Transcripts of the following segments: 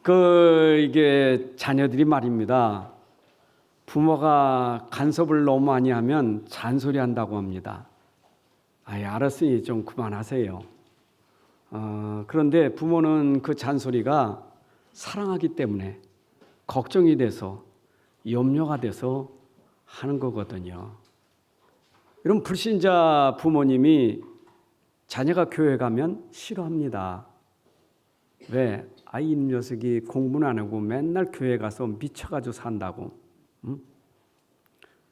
이게 자녀들이 말입니다. 부모가 간섭을 너무 많이 하면 잔소리 한다고 합니다. 알았으니 좀 그만하세요. 그런데 부모는 그 잔소리가 사랑하기 때문에 걱정이 돼서 염려가 돼서 하는 거거든요. 이런 불신자 부모님이 자녀가 교회 가면 싫어합니다. 왜? 이 녀석이 공부는 안 하고 맨날 교회 가서 미쳐가지고 산다고.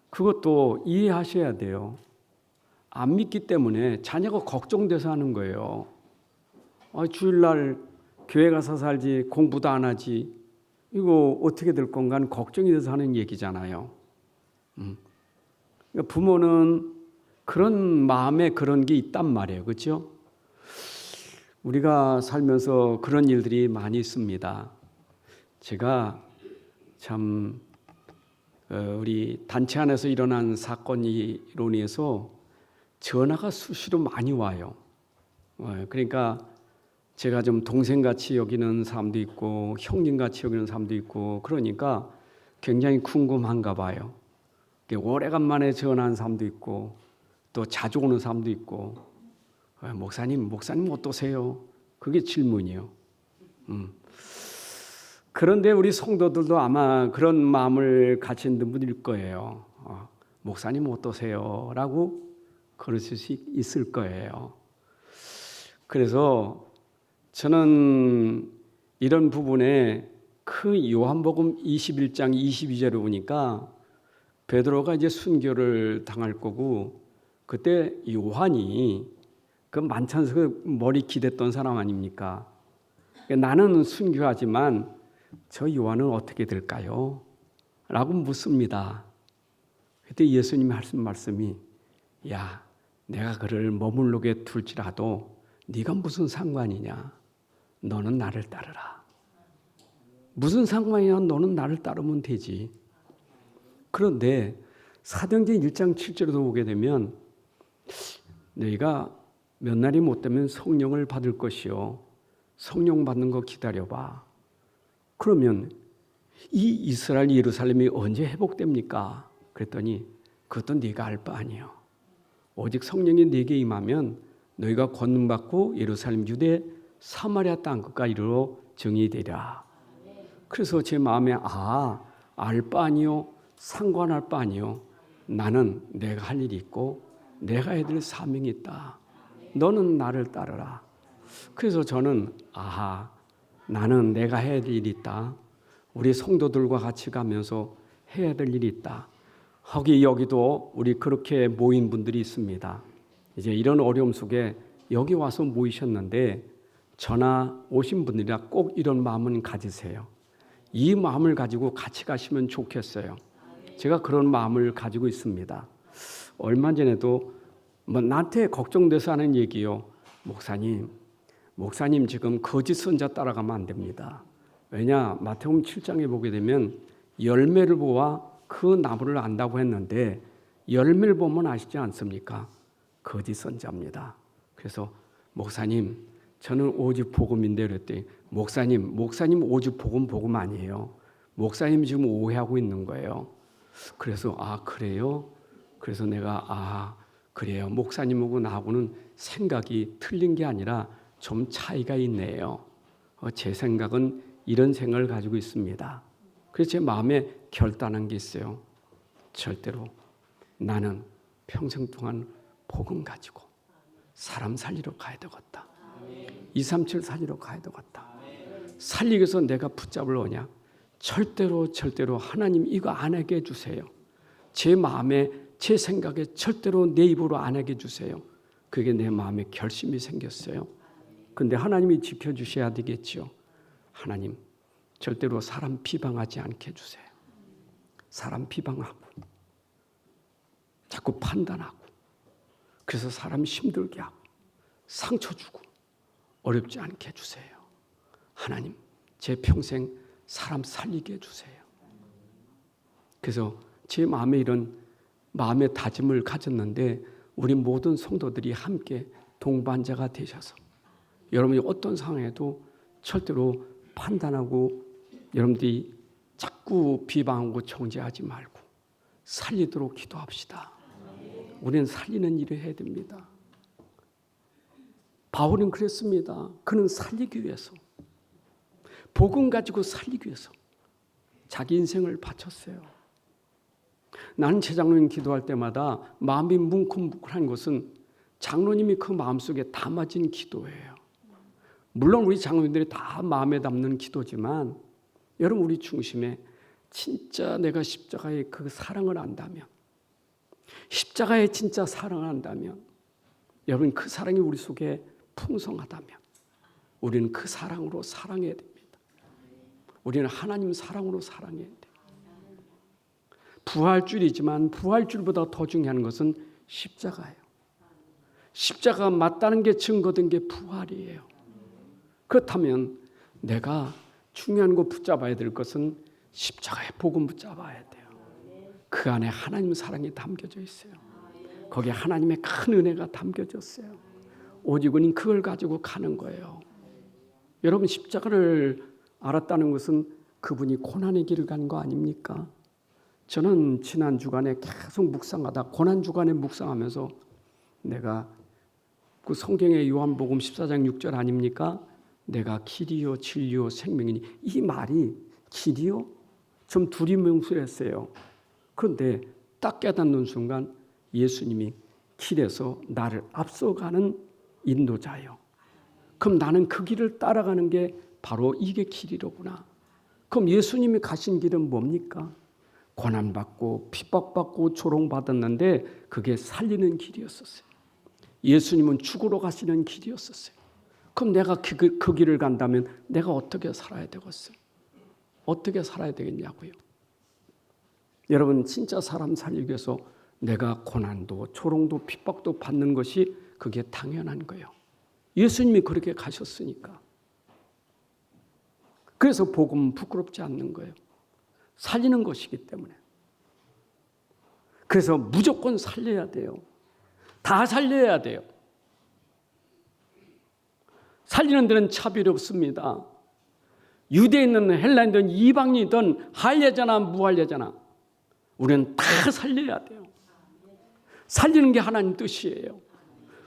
그것도 이해하셔야 돼요. 안 믿기 때문에 자녀가 걱정돼서 하는 거예요. 주일날 교회 가서 살지 공부도 안 하지. 이거 어떻게 될 건가 하는 걱정이 돼서 하는 얘기잖아요. 그러니까 부모는 그런 마음에 그런 게 있단 말이에요. 그렇죠? 우리가 살면서 그런 일들이 많이 있습니다. 제가 참 우리 단체 안에서 일어난 사건으로 인해서 전화가 수시로 많이 와요. 그러니까 제가 좀 동생같이 여기는 사람도 있고 형님같이 여기는 사람도 있고 그러니까 굉장히 궁금한가 봐요. 오래간만에 전화한 사람도 있고 또 자주 오는 사람도 있고 목사님 어떠세요? 그게 질문이에요. 그런데 우리 성도들도 아마 그런 마음을 가진 분들일 거예요. 목사님 어떠세요? 라고 그러실 수 있을 거예요. 그래서 저는 이런 부분에 그 요한복음 21장 22절을 보니까 베드로가 이제 순교를 당할 거고 그때 요한이 그 만찬석 머리 기댔던 사람 아닙니까? 나는 순교하지만 저 요한은 어떻게 될까요? 라고 묻습니다. 그때 예수님이 하신 말씀이 야, 내가 그를 머물르게 둘지라도 네가 무슨 상관이냐? 너는 나를 따르라. 무슨 상관이냐? 너는 나를 따르면 되지. 그런데 사도행전 1장 7절에도 보게 되면 너희가 몇 날이 못 되면 성령을 받을 것이요. 성령 받는 거 기다려봐. 그러면 이 이스라엘 예루살렘이 언제 회복됩니까? 그랬더니 그것도 네가 알 바 아니요. 오직 성령이 네게 임하면 너희가 권능받고 예루살렘 유대 사마리아 땅 끝까지 이르러 정의되리라. 그래서 제 마음에 알 바 아니요. 상관할 바 아니요. 나는 내가 할 일이 있고 내가 해야 될 사명이 있다. 너는 나를 따르라. 그래서 저는 나는 내가 해야 될 일이 있다. 우리 성도들과 같이 가면서 해야 될 일이 있다. 여기도 우리 그렇게 모인 분들이 있습니다. 이제 이런 어려움 속에 여기 와서 모이셨는데 전화 오신 분들이라 꼭 이런 마음은 가지세요. 이 마음을 가지고 같이 가시면 좋겠어요. 제가 그런 마음을 가지고 있습니다. 얼마 전에도 나한테 걱정돼서 하는 얘기요. 목사님 지금 거짓 선자 따라가면 안 됩니다. 왜냐? 마태복음 7장에 보게 되면 열매를 보아 그 나무를 안다고 했는데 열매를 보면 아시지 않습니까? 거짓 선자입니다. 그래서 목사님 저는 오직 복음인데 그랬더니 목사님 오직 복음 아니에요. 목사님 지금 오해하고 있는 거예요. 그래서 그래요? 그래서 내가 그래요. 목사님하고 나하고는 생각이 틀린 게 아니라 좀 차이가 있네요. 제 생각은 이런 생각을 가지고 있습니다. 그래서 제 마음에 결단한 게 있어요. 절대로 나는 평생 동안 복음 가지고 사람 살리러 가야 되겠다. 237 살리러 가야 되겠다. 살리기 위해서 내가 붙잡을 언약. 절대로 하나님 이거 안 하게 해주세요. 제 마음에 제 생각에 절대로 내 입으로 안 하게 해주세요. 그게 내 마음에 결심이 생겼어요. 근데 하나님이 지켜주셔야 되겠죠. 하나님 절대로 사람 비방하지 않게 해주세요. 사람 비방하고 자꾸 판단하고 그래서 사람 힘들게 하고 상처 주고 어렵지 않게 해주세요. 하나님 제 평생 사람 살리게 해주세요. 그래서 제 마음에 이런 마음의 다짐을 가졌는데 우리 모든 성도들이 함께 동반자가 되셔서 여러분이 어떤 상황에도 절대로 판단하고 여러분들이 자꾸 비방하고 정죄하지 말고 살리도록 기도합시다. 우리는 살리는 일을 해야 됩니다. 바울은 그랬습니다. 그는 살리기 위해서, 복음 가지고 살리기 위해서 자기 인생을 바쳤어요. 나는 제 장로님 기도할 때마다 마음이 뭉클뭉클한 것은 장로님이 그 마음속에 담아진 기도예요. 물론 우리 장로님들이 다 마음에 담는 기도지만 여러분, 우리 중심에 진짜 내가 십자가의 그 사랑을 안다면, 십자가의 진짜 사랑을 안다면, 여러분 그 사랑이 우리 속에 풍성하다면 우리는 그 사랑으로 사랑해야 됩니다. 우리는 하나님 사랑으로 사랑해야 돼요. 부활줄이지만 부활줄보다 더 중요한 것은 십자가예요. 십자가가 맞다는 게 증거된 게 부활이에요. 그렇다면 내가 중요한 거 붙잡아야 될 것은 십자가의 복음 붙잡아야 돼요. 그 안에 하나님 사랑이 담겨져 있어요. 거기에 하나님의 큰 은혜가 담겨졌어요. 오직 우리는 그걸 가지고 가는 거예요. 여러분, 십자가를 알았다는 것은 그분이 고난의 길을 간 거 아닙니까? 저는 지난 주간에 계속 묵상하다 고난 주간에 묵상하면서 내가 그 성경의 요한복음 14장 6절 아닙니까? 내가 길이요 진리요 생명이니, 이 말이 길이요? 좀 두리뭉술했어요. 그런데 딱 깨닫는 순간 예수님이 길에서 나를 앞서가는 인도자요. 그럼 나는 그 길을 따라가는 게 바로 이게 길이로구나. 그럼 예수님이 가신 길은 뭡니까? 고난받고 핍박받고 조롱받았는데 그게 살리는 길이었었어요. 예수님은 죽으러 가시는 길이었었어요. 그럼 내가 그 길을 간다면 내가 어떻게 살아야 되겠어요? 어떻게 살아야 되겠냐고요. 여러분, 진짜 사람 살리기 위해서 내가 고난도 조롱도 핍박도 받는 것이 그게 당연한 거예요. 예수님이 그렇게 가셨으니까. 그래서 복음은 부끄럽지 않는 거예요. 살리는 것이기 때문에. 그래서 무조건 살려야 돼요. 다 살려야 돼요. 살리는 데는 차별이 없습니다. 유대인이든 헬라인이든 이방인이든 할례자나 무할례자나 우리는 다 살려야 돼요. 살리는 게 하나님 뜻이에요.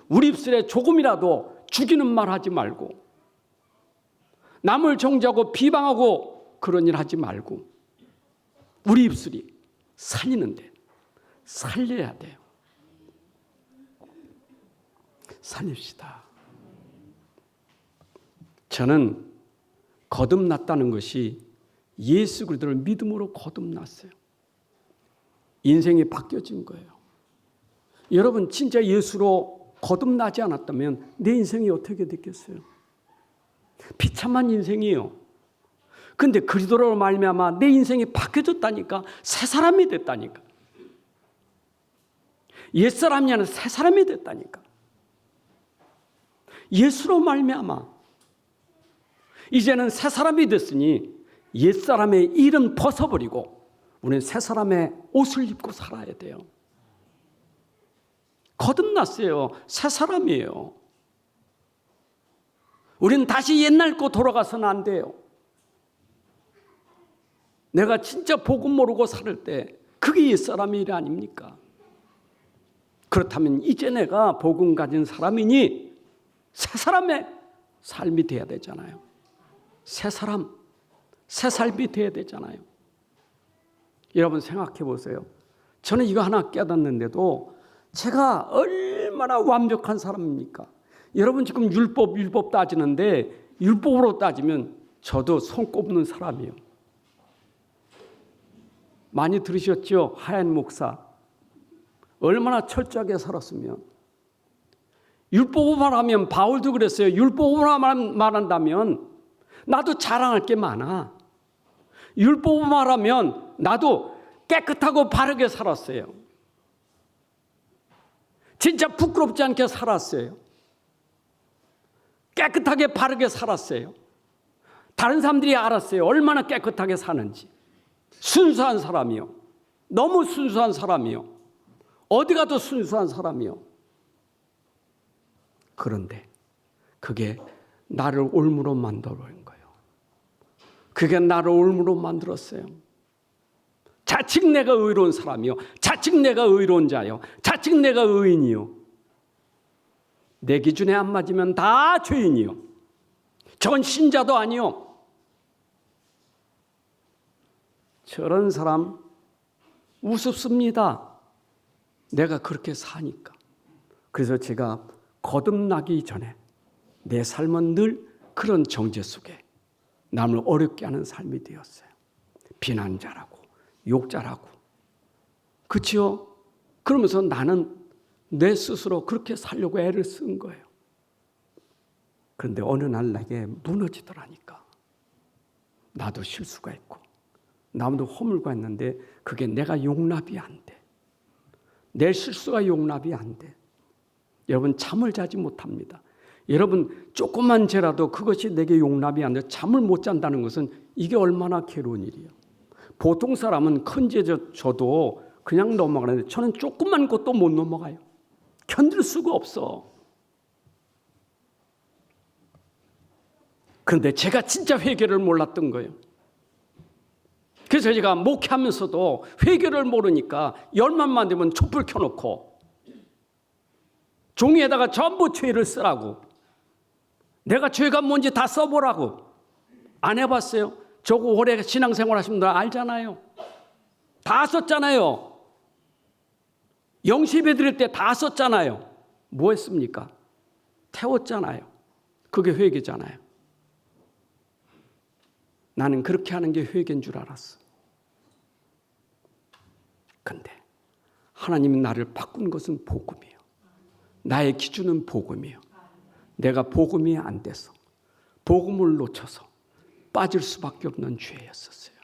우리 입술에 조금이라도 죽이는 말 하지 말고, 남을 정죄하고 비방하고 그런 일 하지 말고, 우리 입술이 살리는데 살려야 돼요. 살립시다. 저는 거듭났다는 것이 예수 그리스도를 믿음으로 거듭났어요. 인생이 바뀌어진 거예요. 여러분, 진짜 예수로 거듭나지 않았다면 내 인생이 어떻게 됐겠어요? 비참한 인생이에요. 그런데 그리스도로 말미암아 내 인생이 바뀌어졌다니까. 새 사람이 됐다니까. 옛사람이 아니라 새 사람이 됐다니까. 예수로 말미암아 이제는 새 사람이 됐으니 옛사람의 일은 벗어버리고 우리는 새 사람의 옷을 입고 살아야 돼요. 거듭났어요. 새 사람이에요. 우리는 다시 옛날 거 돌아가서는 안 돼요. 내가 진짜 복음 모르고 살 때 그게 옛사람의 일 아닙니까? 그렇다면 이제 내가 복음 가진 사람이니 새 사람의 삶이 돼야 되잖아요. 새 사람, 새 삶이 돼야 되잖아요. 여러분 생각해 보세요. 저는 이거 하나 깨닫는데도 제가 얼마나 완벽한 사람입니까? 여러분 지금 율법 따지는데 율법으로 따지면 저도 손 꼽는 사람이에요. 많이 들으셨죠? 하얀 목사. 얼마나 철저하게 살았으면. 율법으로만 하면 바울도 그랬어요. 율법으로만 말한다면 나도 자랑할 게 많아. 율법으로만 하면 나도 깨끗하고 바르게 살았어요. 진짜 부끄럽지 않게 살았어요. 깨끗하게 바르게 살았어요. 다른 사람들이 알았어요. 얼마나 깨끗하게 사는지. 순수한 사람이요. 너무 순수한 사람이요. 어디 가도 순수한 사람이요. 그런데 그게 나를 올무로 만들어버린 거예요. 그게 나를 올무로 만들었어요. 자칭 내가 의로운 사람이요, 자칭 내가 의로운 자요, 자칭 내가 의인이요. 내 기준에 안 맞으면 다 죄인이요. 전 신자도 아니요. 저런 사람 우습습니다. 내가 그렇게 사니까. 그래서 제가 거듭나기 전에 내 삶은 늘 그런 정죄 속에 남을 어렵게 하는 삶이 되었어요. 비난자라고, 욕자라고. 그치요? 그러면서 나는 내 스스로 그렇게 살려고 애를 쓴 거예요. 그런데 어느 날 나에게 무너지더라니까. 나도 실수가 있고 남도 허물고 했는데 그게 내가 용납이 안 돼. 내 실수가 용납이 안 돼. 여러분, 잠을 자지 못합니다. 여러분, 조그만 죄라도 그것이 내게 용납이 안 돼. 잠을 못 잔다는 것은 이게 얼마나 괴로운 일이에요. 보통 사람은 큰 죄 져도 그냥 넘어가는데 저는 조그만 것도 못 넘어가요. 견딜 수가 없어. 그런데 제가 진짜 회개를 몰랐던 거예요. 그래서 제가 목회하면서도 회개를 모르니까 열만만 되면 촛불 켜놓고 종이에다가 전부 죄를 쓰라고, 내가 죄가 뭔지 다 써보라고. 안 해봤어요? 저거 오래 신앙생활 하신 분들 알잖아요. 다 썼잖아요. 영시예배 드릴 때 다 썼잖아요. 뭐 했습니까? 태웠잖아요. 그게 회개잖아요. 나는 그렇게 하는 게 회개인 줄 알았어. 근데 하나님이 나를 바꾼 것은 복음이에요. 나의 기준은 복음이에요. 내가 복음이 안 돼서, 복음을 놓쳐서 빠질 수밖에 없는 죄였었어요.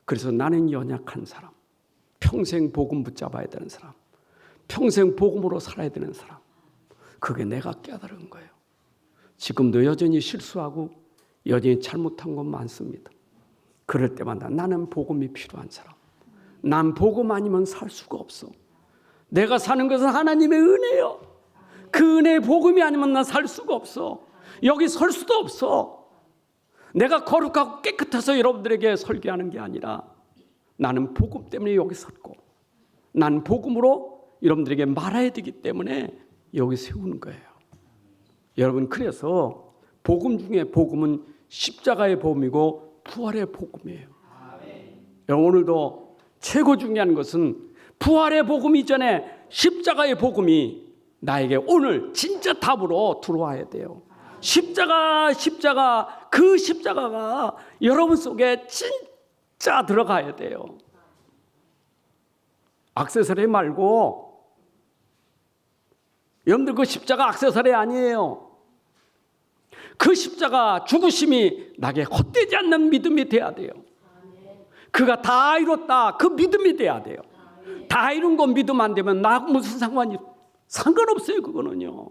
그래서 나는 연약한 사람, 평생 복음 붙잡아야 되는 사람, 평생 복음으로 살아야 되는 사람, 그게 내가 깨달은 거예요. 지금도 여전히 실수하고 여전히 잘못한 건 많습니다. 그럴 때마다 나는 복음이 필요한 사람, 난 복음 아니면 살 수가 없어. 내가 사는 것은 하나님의 은혜예요. 그 은혜의 복음이 아니면 난 살 수가 없어. 여기 설 수도 없어. 내가 거룩하고 깨끗해서 여러분들에게 설교하는 게 아니라 나는 복음 때문에 여기 섰고, 난 복음으로 여러분들에게 말해야 되기 때문에 여기 세우는 거예요. 여러분, 그래서 복음 중에 복음은 십자가의 복음이고 부활의 복음이에요. 여러분, 오늘도 최고 중요한 것은 부활의 복음 이전에 십자가의 복음이 나에게 오늘 진짜 답으로 들어와야 돼요. 십자가, 그 십자가가 여러분 속에 진짜 들어가야 돼요. 액세서리 말고, 여러분들 그 십자가 액세서리 아니에요. 그 십자가 죽으심이 나에게 헛되지 않는 믿음이 돼야 돼요. 그가 다 이뤘다, 그 믿음이 돼야 돼요. 다 이룬 거 믿음 안 되면 나 무슨 상관이, 상관없어요. 그거는요,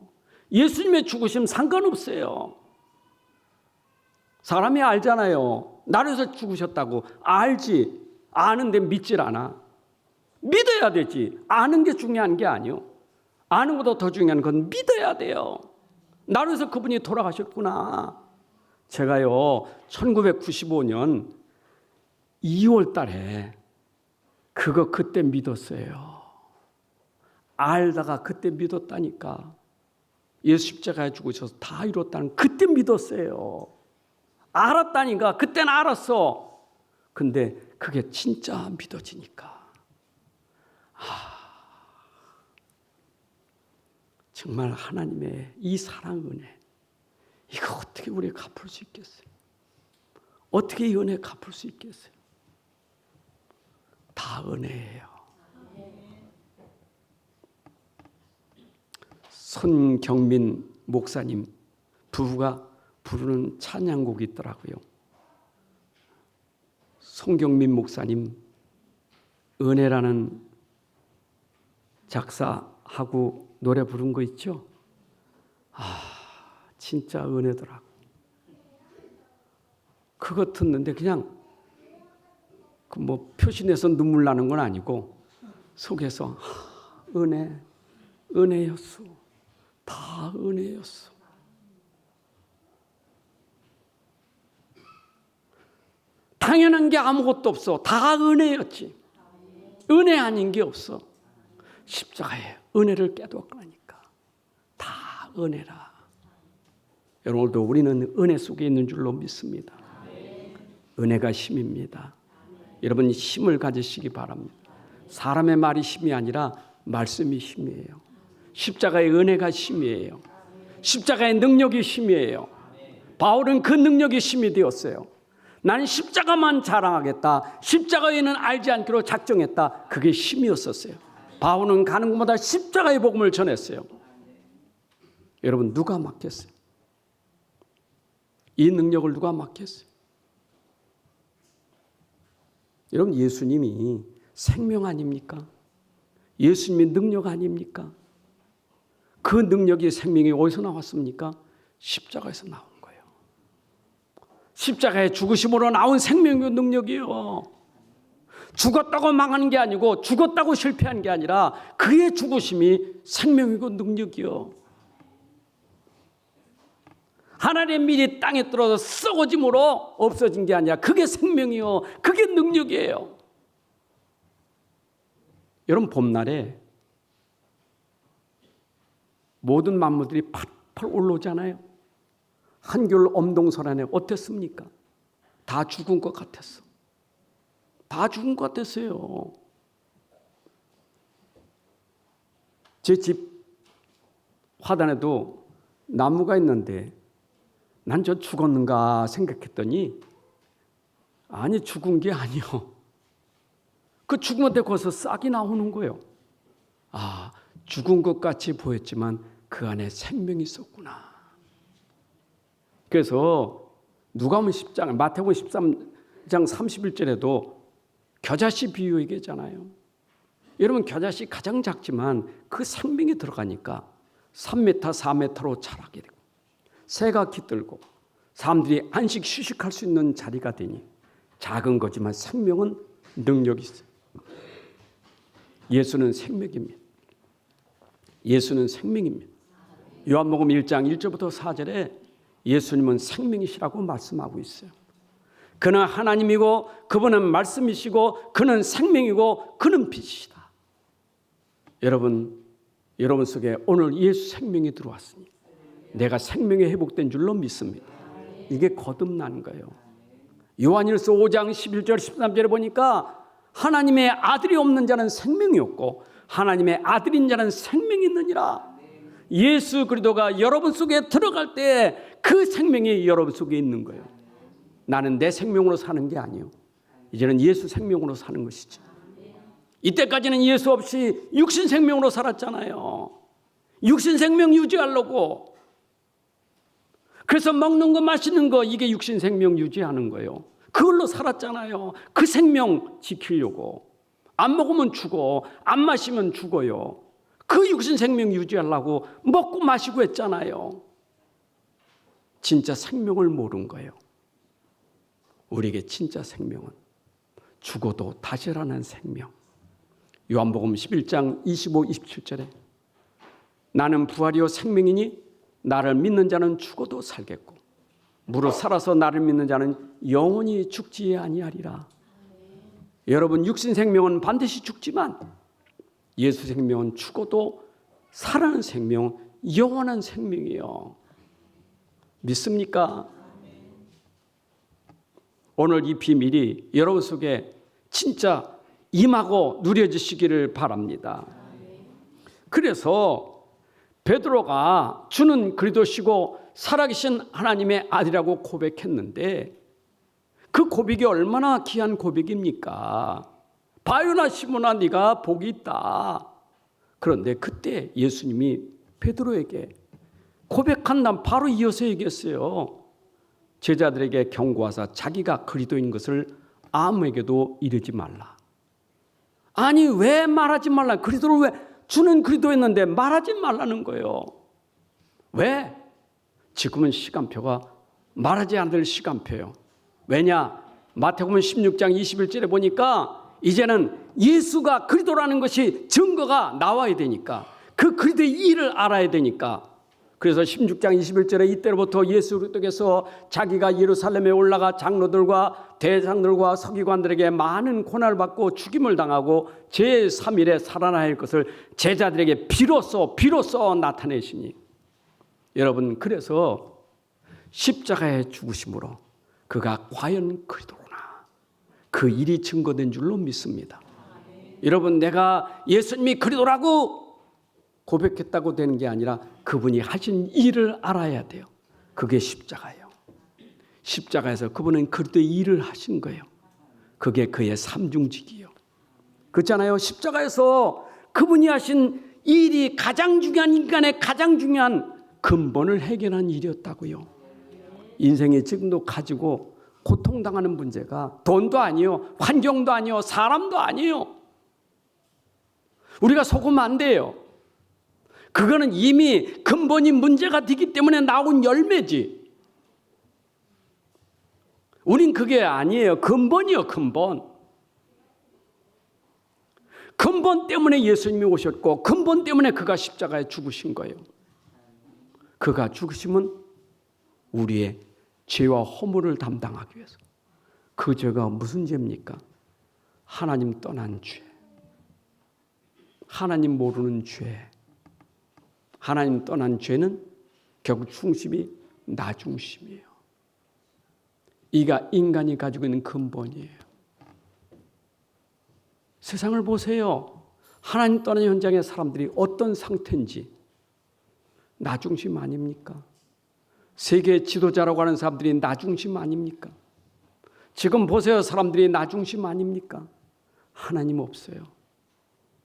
예수님의 죽으심 상관없어요. 사람이 알잖아요. 나를 위해서 죽으셨다고. 알지. 아는데 믿질 않아. 믿어야 되지. 아는 게 중요한 게 아니요. 아는 것보다 더 중요한 건 믿어야 돼요. 나를 위해서 그분이 돌아가셨구나. 제가요 1995년 2월 달에 그거 그때 믿었어요. 알다가 그때 믿었다니까. 예수 십자가에 죽으셔서 다 이뤘다는 그때 믿었어요. 알았다니까. 그때는 알았어. 근데 그게 진짜 믿어지니까 정말 하나님의 이 사랑 은혜, 이거 어떻게 우리가 갚을 수 있겠어요? 어떻게 이 은혜 갚을 수 있겠어요? 다 은혜예요. 손경민 목사님 부부가 부르는 찬양곡이 있더라고요. 손경민 목사님 은혜라는 작사하고 노래 부른 거 있죠? 진짜 은혜더라고. 그거 듣는데 그냥 그 뭐 표시내서 눈물 나는 건 아니고 속에서 은혜였어. 다 은혜였어. 당연한 게 아무것도 없어. 다 은혜였지. 은혜 아닌 게 없어. 십자가에 은혜를 깨닫으니까 다 은혜라. 여러분도 우리는 은혜 속에 있는 줄로 믿습니다. 은혜가 힘입니다. 여러분 힘을 가지시기 바랍니다. 사람의 말이 힘이 아니라 말씀이 힘이에요. 십자가의 은혜가 힘이에요. 십자가의 능력이 힘이에요. 바울은 그 능력이 힘이 되었어요. 나는 십자가만 자랑하겠다. 십자가 외에는 알지 않기로 작정했다. 그게 힘이었었어요. 바울은 가는 곳마다 십자가의 복음을 전했어요. 여러분 누가 맡겼어요? 이 능력을 누가 맡겼어요? 여러분 예수님이 생명 아닙니까? 예수님의 능력 아닙니까? 그 능력이 생명이 어디서 나왔습니까? 십자가에서 나온 거예요. 십자가의 죽으심으로 나온 생명의 능력이요. 죽었다고 망하는 게 아니고 죽었다고 실패한 게 아니라 그의 죽으심이 생명이고 능력이요. 하나님의 밀이 땅에 떨어져 썩어짐으로 없어진 게 아니라 그게 생명이요. 그게 능력이에요. 여러분 봄날에 모든 만물들이 팔팔 올라오잖아요. 한겨울 엄동설안에 어땠습니까? 다 죽은 것 같았어. 다 죽은 것 같았어요. 제 집 화단에도 나무가 있는데 난 저 죽었는가 생각했더니 아니 죽은 게 아니요. 그 죽은 것에 거기서 싹이 나오는 거예요. 아, 죽은 것 같이 보였지만 그 안에 생명이 있었구나. 그래서 누가복음 10장, 마태복음 13장 31절에도 겨자씨 비유 얘기했잖아요. 여러분 겨자씨 가장 작지만 그 생명이 들어가니까 3m, 4m로 자라게 되고 새가 깃들고 사람들이 안식 휴식할 수 있는 자리가 되니 작은 거지만 생명은 능력이 있어요. 예수는 생명입니다. 예수는 생명입니다. 요한복음 1장 1절부터 4절에 예수님은 생명이시라고 말씀하고 있어요. 그는 하나님이고 그분은 말씀이시고 그는 생명이고 그는 빛이시다. 여러분 속에 오늘 예수 생명이 들어왔으니 내가 생명이 회복된 줄로 믿습니다. 이게 거듭나는 거예요. 요한일서 5장 11절 13절에 보니까 하나님의 아들이 없는 자는 생명이 없고 하나님의 아들인 자는 생명이 있느니라. 예수 그리스도가 여러분 속에 들어갈 때 그 생명이 여러분 속에 있는 거예요. 나는 내 생명으로 사는 게 아니에요. 이제는 예수 생명으로 사는 것이지. 이때까지는 예수 없이 육신 생명으로 살았잖아요. 육신 생명 유지하려고. 그래서 먹는 거 마시는 거 이게 육신 생명 유지하는 거예요. 그걸로 살았잖아요. 그 생명 지키려고. 안 먹으면 죽어. 안 마시면 죽어요. 그 육신 생명 유지하려고 먹고 마시고 했잖아요. 진짜 생명을 모른 거예요. 우리에게 진짜 생명은 죽어도 다시 살아나는 생명. 요한복음 11장 25, 27절에 나는 부활이요 생명이니 나를 믿는 자는 죽어도 살겠고 무릇 살아서 나를 믿는 자는 영원히 죽지 아니하리라. 여러분 육신 생명은 반드시 죽지만 예수 생명은 죽어도 살아나는 생명, 영원한 생명이에요. 믿습니까? 오늘 이 비밀이 여러분 속에 진짜 임하고 누려지시기를 바랍니다. 그래서 베드로가 주는 그리스도시고 살아계신 하나님의 아들이라고 고백했는데 그 고백이 얼마나 귀한 고백입니까? 바요나 시몬아 네가 복이 있다. 그런데 그때 예수님이 베드로에게 고백한 날 바로 이어서 얘기했어요. 제자들에게 경고하사 자기가 그리스도인 것을 아무에게도 이르지 말라. 아니 왜 말하지 말라? 그리스도를 왜 주는 그리스도였는데 말하지 말라는 거예요. 왜? 지금은 시간표가 말하지 않을 시간표예요. 왜냐? 마태복음 16장 21절에 보니까 이제는 예수가 그리스도라는 것이 증거가 나와야 되니까 그 그리스도의 일을 알아야 되니까 그래서 16장 21절에 이때로부터 예수 그리스도께서 자기가 예루살렘에 올라가 장로들과 대장들과 서기관들에게 많은 고난을 받고 죽임을 당하고 제3일에 살아날 것을 제자들에게 비로소 나타내시니, 여러분, 그래서 십자가의 죽으심으로 그가 과연 그리스도구나, 그 일이 증거된 줄로 믿습니다. 여러분, 내가 예수님이 그리스도라고 고백했다고 되는 게 아니라 그분이 하신 일을 알아야 돼요. 그게 십자가예요. 십자가에서 그분은 그리스도의 일을 하신 거예요. 그게 그의 삼중직이에요. 그렇잖아요. 십자가에서 그분이 하신 일이 가장 중요한, 인간의 가장 중요한 근본을 해결한 일이었다고요. 인생에 지금도 가지고 고통당하는 문제가 돈도 아니요, 환경도 아니요, 사람도 아니요. 우리가 속으면 안 돼요. 그거는 이미 근본이 문제가 되기 때문에 나온 열매지. 우린 그게 아니에요. 근본이요, 근본. 근본 때문에 예수님이 오셨고, 근본 때문에 그가 십자가에 죽으신 거예요. 그가 죽으심은 우리의 죄와 허물을 담당하기 위해서. 그 죄가 무슨 죄입니까? 하나님 떠난 죄, 하나님 모르는 죄. 하나님 떠난 죄는 결국 중심이 나 중심이에요. 이가 인간이 가지고 있는 근본이에요. 세상을 보세요. 하나님 떠난 현장의 사람들이 어떤 상태인지. 나 중심 아닙니까? 세계 지도자라고 하는 사람들이 나 중심 아닙니까? 지금 보세요. 사람들이 나 중심 아닙니까? 하나님 없어요.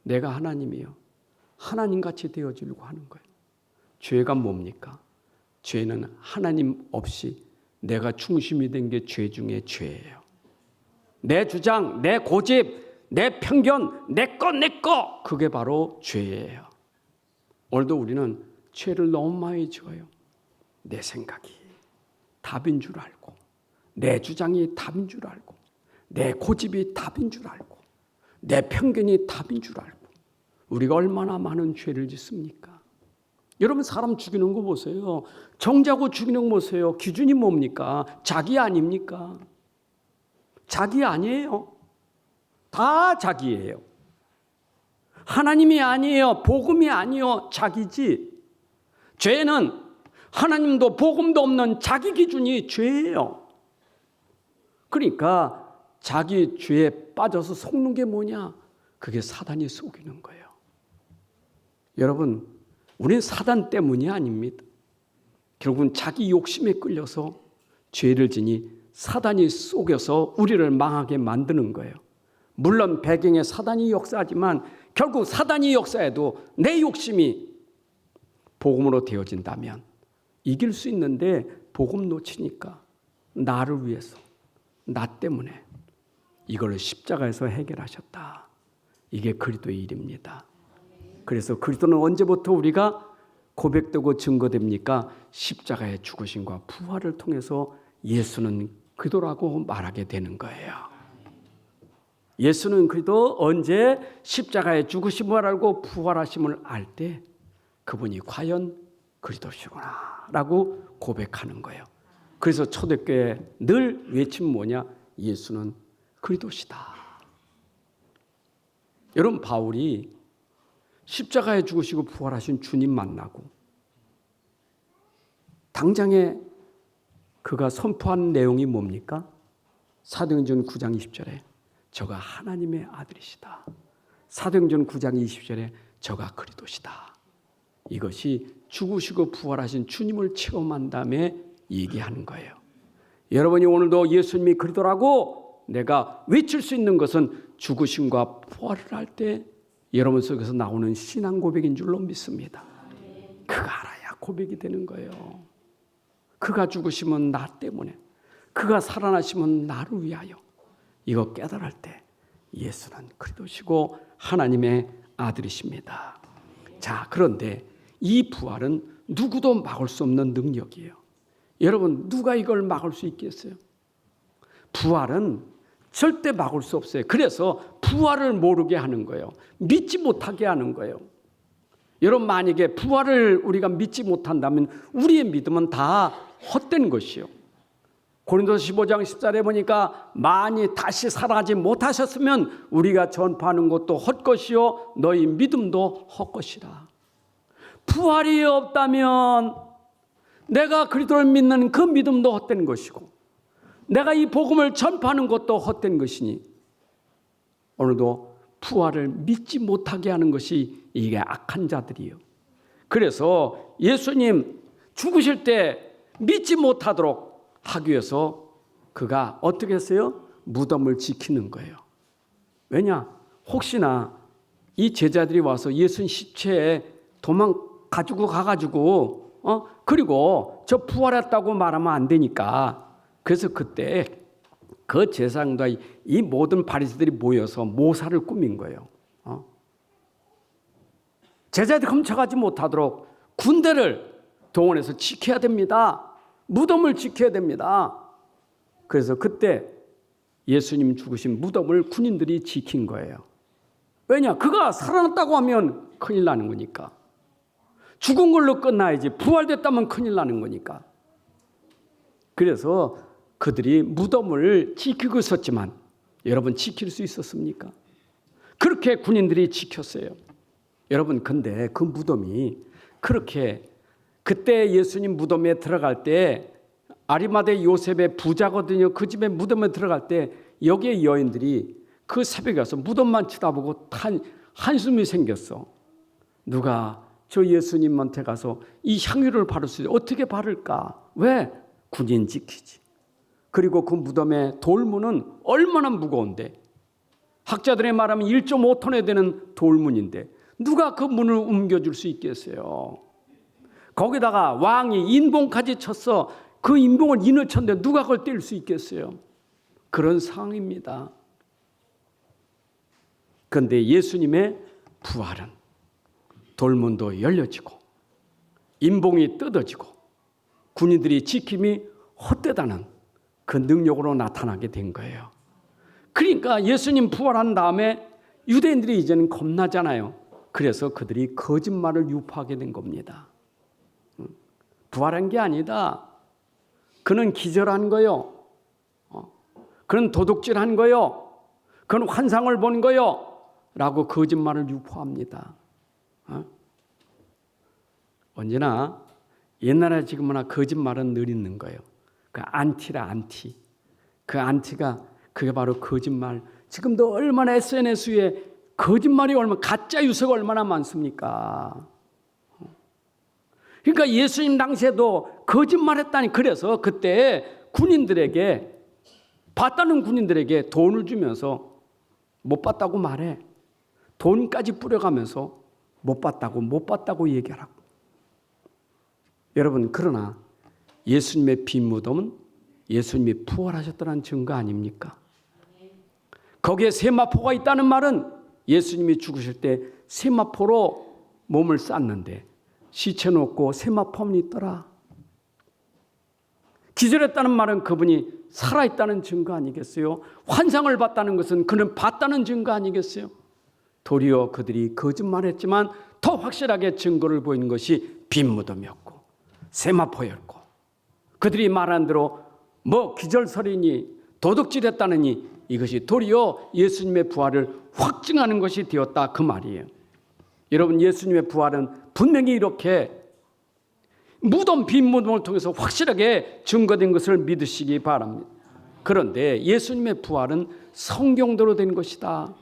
내가 하나님이요. 하나님같이 되어지려고 하는 거예요. 죄가 뭡니까? 죄는 하나님 없이 내가 중심이 된 게 죄 중에 죄예요. 내 주장, 내 고집, 내 편견, 내 거, 그게 바로 죄예요. 오늘도 우리는 죄를 너무 많이 지어요. 내 생각이 답인 줄 알고, 내 주장이 답인 줄 알고, 내 고집이 답인 줄 알고, 내 편견이 답인 줄 알고, 우리가 얼마나 많은 죄를 짓습니까? 여러분, 사람 죽이는 거 보세요. 정자고 죽이는 거 보세요. 기준이 뭡니까? 자기 아닙니까? 자기 아니에요. 다 자기예요. 하나님이 아니에요. 복음이 아니에요. 자기지. 죄는 하나님도 복음도 없는 자기 기준이 죄예요. 그러니까 자기 죄에 빠져서 속는 게 뭐냐? 그게 사단이 속이는 거예요. 여러분, 우리는 사단 때문이 아닙니다. 결국은 자기 욕심에 끌려서 죄를 지니 사단이 속여서 우리를 망하게 만드는 거예요. 물론 배경에 사단이 역사하지만 결국 사단이 역사해도 내 욕심이 복음으로 되어진다면 이길 수 있는데, 복음 놓치니까 나를 위해서, 나 때문에 이걸 십자가에서 해결하셨다. 이게 그리스도의 일입니다. 그래서 그리스도는 언제부터 우리가 고백되고 증거됩니까? 십자가의 죽으심과 부활을 통해서 예수는 그리스도라고 말하게 되는 거예요. 예수는 그리스도, 언제? 십자가의 죽으심을 알고 부활하심을 알 때 그분이 과연 그리스도시구나 라고 고백하는 거예요. 그래서 초대교회 늘 외침 뭐냐? 예수는 그리스도시다. 여러분, 바울이 십자가에 죽으시고 부활하신 주님 만나고 당장에 그가 선포한 내용이 뭡니까? 사도행전 9장 20절에 저가 하나님의 아들이시다. 사도행전 9장 20절에 저가 그리스도시다. 이것이 죽으시고 부활하신 주님을 체험한 다음에 얘기하는 거예요. 여러분이 오늘도 예수님이 그리스도라고 내가 외칠 수 있는 것은 죽으심과 부활을 할 때 여러분 속에서 나오는 신앙 고백인 줄로 믿습니다. 그가 알아야 고백이 되는 거예요. 그가 죽으시면 나 때문에, 그가 살아나시면 나를 위하여. 이거 깨달을 때 예수는 그리스도시고 하나님의 아들이십니다. 자, 그런데 이 부활은 누구도 막을 수 없는 능력이에요. 여러분, 누가 이걸 막을 수 있겠어요? 부활은 절대 막을 수 없어요. 그래서 부활을 모르게 하는 거예요. 믿지 못하게 하는 거예요. 여러분, 만약에 부활을 우리가 믿지 못한다면 우리의 믿음은 다 헛된 것이요. 고린도서 15장 14절에 보니까 만일 다시 살아나지 못하셨으면 우리가 전파하는 것도 헛것이요 너희 믿음도 헛것이라. 부활이 없다면 내가 그리스도를 믿는 그 믿음도 헛된 것이고 내가 이 복음을 전파하는 것도 헛된 것이니 오늘도 부활을 믿지 못하게 하는 것이 이게 악한 자들이요. 그래서 예수님 죽으실 때 믿지 못하도록 하기 위해서 그가 어떻게 했어요? 무덤을 지키는 거예요. 왜냐? 혹시나 이 제자들이 와서 예수님 시체에 가지고 가가지고 그리고 저 부활했다고 말하면 안 되니까 그래서 그때 그 제사장과 이 모든 바리새들이 모여서 모사를 꾸민 거예요. 제자들이 훔쳐가지 못하도록 군대를 동원해서 지켜야 됩니다. 무덤을 지켜야 됩니다. 그래서 그때 예수님 죽으신 무덤을 군인들이 지킨 거예요. 왜냐? 그가 살아났다고 하면 큰일 나는 거니까. 죽은 걸로 끝나야지 부활됐다면 큰일 나는 거니까. 그래서 그들이 무덤을 지키고 있었지만 여러분 지킬 수 있었습니까? 그렇게 군인들이 지켰어요. 여러분 근데 그 무덤이 그렇게 그때 예수님 무덤에 들어갈 때 아리마대 요셉의 부자거든요. 그 집에 무덤에 들어갈 때 여기에 여인들이 그 새벽에 와서 무덤만 쳐다보고 한숨이 생겼어. 누가 저 예수님한테 가서 이 향유를 바를 수 있어. 어떻게 바를까? 왜? 군인 지키지. 그리고 그 무덤의 돌문은 얼마나 무거운데 학자들의 말하면 1.5톤에 되는 돌문인데 누가 그 문을 옮겨줄 수 있겠어요? 거기다가 왕이 인봉까지 쳤어. 그 인봉을 인을 쳤는데 누가 그걸 뗄 수 있겠어요? 그런 상황입니다. 그런데 예수님의 부활은 돌문도 열려지고 인봉이 뜯어지고 군인들이 지킴이 헛되다는 그 능력으로 나타나게 된 거예요. 그러니까 예수님 부활한 다음에 유대인들이 이제는 겁나잖아요. 그래서 그들이 거짓말을 유포하게 된 겁니다. 부활한 게 아니다. 그는 기절한 거요. 그는 도둑질한 거요. 그는 환상을 본 거요. 라고 거짓말을 유포합니다. 언제나 옛날에 지금이나 거짓말은 늘 있는 거예요. 그 안티라 안티. 그 안티가 그게 바로 거짓말. 지금도 얼마나 SNS에 거짓말이 얼마나 가짜 유서가 얼마나 많습니까? 그러니까 예수님 당시에도 거짓말했다니. 그래서 그때 군인들에게 봤다는 군인들에게 돈을 주면서 못 봤다고 말해. 돈까지 뿌려가면서 못 봤다고 얘기하라고. 여러분 그러나 예수님의 빈 무덤은 예수님이 부활하셨다는 증거 아닙니까? 거기에 세마포가 있다는 말은 예수님이 죽으실 때 세마포로 몸을 쌌는데 시체는 없고 세마포는 있더라. 기절했다는 말은 그분이 살아있다는 증거 아니겠어요? 환상을 봤다는 것은 그는 봤다는 증거 아니겠어요? 도리어 그들이 거짓말했지만 더 확실하게 증거를 보이는 것이 빈 무덤이었고 세마포였고 그들이 말한 대로 뭐 기절설이니 도둑질했다느니 이것이 도리어 예수님의 부활을 확증하는 것이 되었다 그 말이에요. 여러분 예수님의 부활은 분명히 이렇게 무덤 빈 무덤을 통해서 확실하게 증거된 것을 믿으시기 바랍니다. 그런데 예수님의 부활은 성경대로 된 것이다.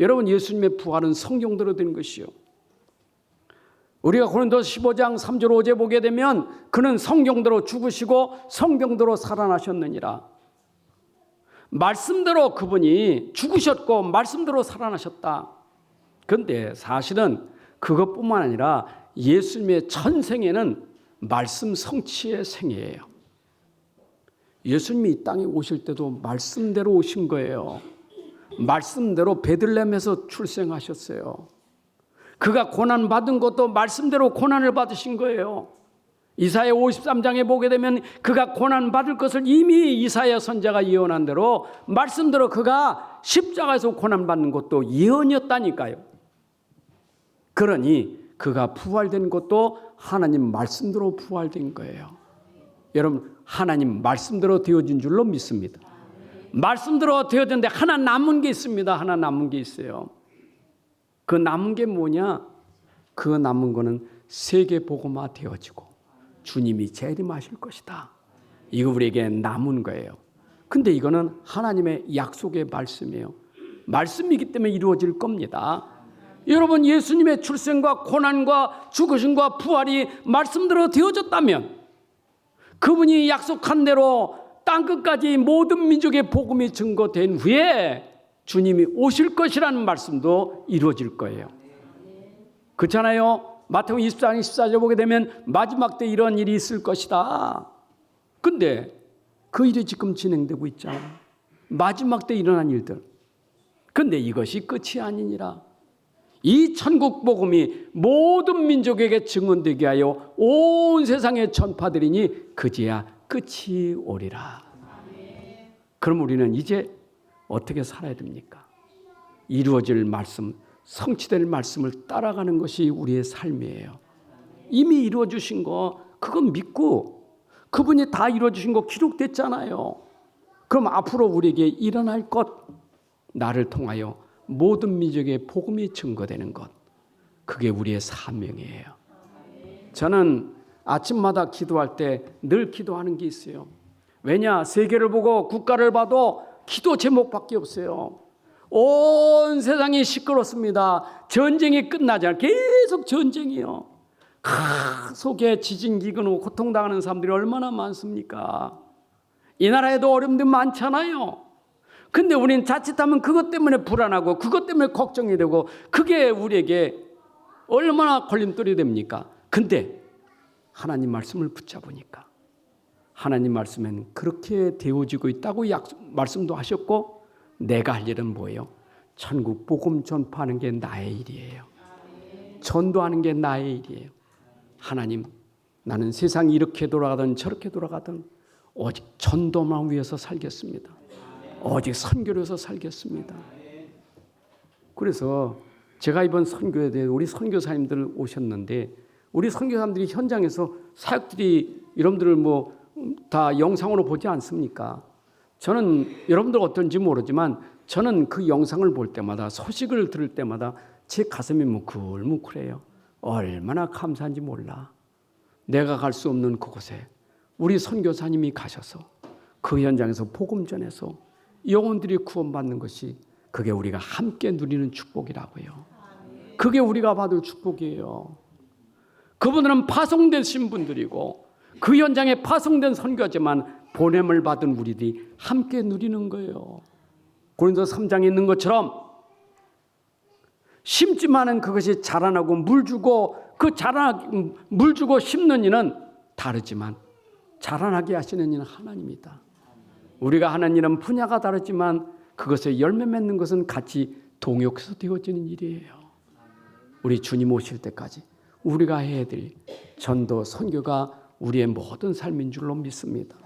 여러분 예수님의 부활은 성경대로 된 것이요. 우리가 고린도서 15장 3절 5절 보게 되면 그는 성경대로 죽으시고 성경대로 살아나셨느니라. 말씀대로 그분이 죽으셨고 말씀대로 살아나셨다. 그런데 사실은 그것뿐만 아니라 예수님의 전생에는 말씀 성취의 생애예요. 예수님이 이 땅에 오실 때도 말씀대로 오신 거예요. 말씀대로 베들레헴에서 출생하셨어요. 그가 고난받은 것도 말씀대로 고난을 받으신 거예요. 이사야 53장에 보게 되면 그가 고난받을 것을 이미 이사야 선지자가 예언한 대로 말씀대로 그가 십자가에서 고난받는 것도 예언이었다니까요. 그러니 그가 부활된 것도 하나님 말씀대로 부활된 거예요. 여러분, 하나님 말씀대로 되어진 줄로 믿습니다. 말씀대로 되어졌는데 하나 남은 게 있습니다. 하나 남은 게 있어요. 그 남은 게 뭐냐? 그 남은 거는 세계복음화 되어지고 주님이 재림하실 것이다. 이거 우리에게 남은 거예요. 근데 이거는 하나님의 약속의 말씀이에요. 말씀이기 때문에 이루어질 겁니다. 여러분, 예수님의 출생과 고난과 죽으심과 부활이 말씀대로 되어졌다면 그분이 약속한 대로 땅끝까지 모든 민족의 복음이 증거된 후에 주님이 오실 것이라는 말씀도 이루어질 거예요. 그렇잖아요. 마태복음 24장 14절 보게 되면 마지막 때 이런 일이 있을 것이다. 근데 그 일이 지금 진행되고 있잖아요. 마지막 때 일어난 일들. 근데 이것이 끝이 아니니라. 이 천국 복음이 모든 민족에게 증언되게 하여 온 세상에 전파되리니 그제야 끝이 오리라. 그럼 우리는 이제 어떻게 살아야 됩니까? 이루어질 말씀, 성취될 말씀을 따라가는 것이 우리의 삶이에요. 이미 이루어 주신 거 그건 믿고 그분이 다 이루어 주신 거 기록됐잖아요. 그럼 앞으로 우리에게 일어날 것, 나를 통하여 모든 민족의 복음이 증거되는 것, 그게 우리의 사명이에요. 저는 아침마다 기도할 때 늘 기도하는 게 있어요. 왜냐? 세계를 보고 국가를 봐도 기도 제목밖에 없어요. 온 세상이 시끄럽습니다. 전쟁이 끝나지 않아. 계속 전쟁이요. 속에 지진 기근 고통당하는 사람들이 얼마나 많습니까? 이 나라에도 어려움들이 많잖아요. 근데 우리는 자칫하면 그것 때문에 불안하고 그것 때문에 걱정이 되고 그게 우리에게 얼마나 걸림돌이 됩니까? 근데 하나님 말씀을 붙잡으니까 하나님 말씀엔 그렇게 되어지고 있다고 말씀도 하셨고 내가 할 일은 뭐예요? 천국 복음 전파하는 게 나의 일이에요. 전도하는 게 나의 일이에요. 하나님, 나는 세상이 이렇게 돌아가든 저렇게 돌아가든 오직 전도만 위해서 살겠습니다. 오직 선교를 위해서 살겠습니다. 그래서 제가 이번 선교에 대해 우리 선교사님들 오셨는데 우리 선교사님들이 현장에서 사역들이 여러분들을 다 영상으로 보지 않습니까? 저는 여러분들 어떤지 모르지만 저는 그 영상을 볼 때마다 소식을 들을 때마다 제 가슴이 뭉클뭉클해요. 얼마나 감사한지 몰라. 내가 갈 수 없는 그곳에 우리 선교사님이 가셔서 그 현장에서 복음 전해서 영혼들이 구원받는 것이 그게 우리가 함께 누리는 축복이라고요. 그게 우리가 받을 축복이에요. 그분들은 파송되신 분들이고 그 현장에 파송된 선교지만 보냄을 받은 우리들이 함께 누리는 거예요. 고린도서 3장에 있는 것처럼 심지만은 그것이 자라나고 물 주고 물 주고 심는 이는 다르지만 자라나게 하시는 이는 하나님이다. 우리가 하는 일은 분야가 다르지만 그것에 열매 맺는 것은 같이 동역해서 되어지는 일이에요. 우리 주님 오실 때까지 우리가 해야 될 전도 선교가 우리의 모든 삶인 줄로 믿습니다.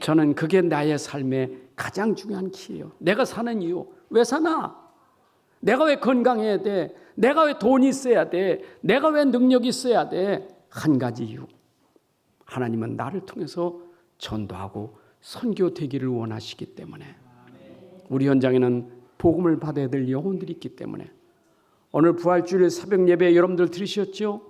저는 그게 나의 삶의 가장 중요한 키예요. 내가 사는 이유. 왜 사나? 내가 왜 건강해야 돼? 내가 왜 돈이 있어야 돼? 내가 왜 능력이 있어야 돼? 한 가지 이유. 하나님은 나를 통해서 전도하고 선교되기를 원하시기 때문에 우리 현장에는 복음을 받아야 될 영혼들이 있기 때문에 오늘 부활주일 새벽 예배 여러분들 들으셨죠?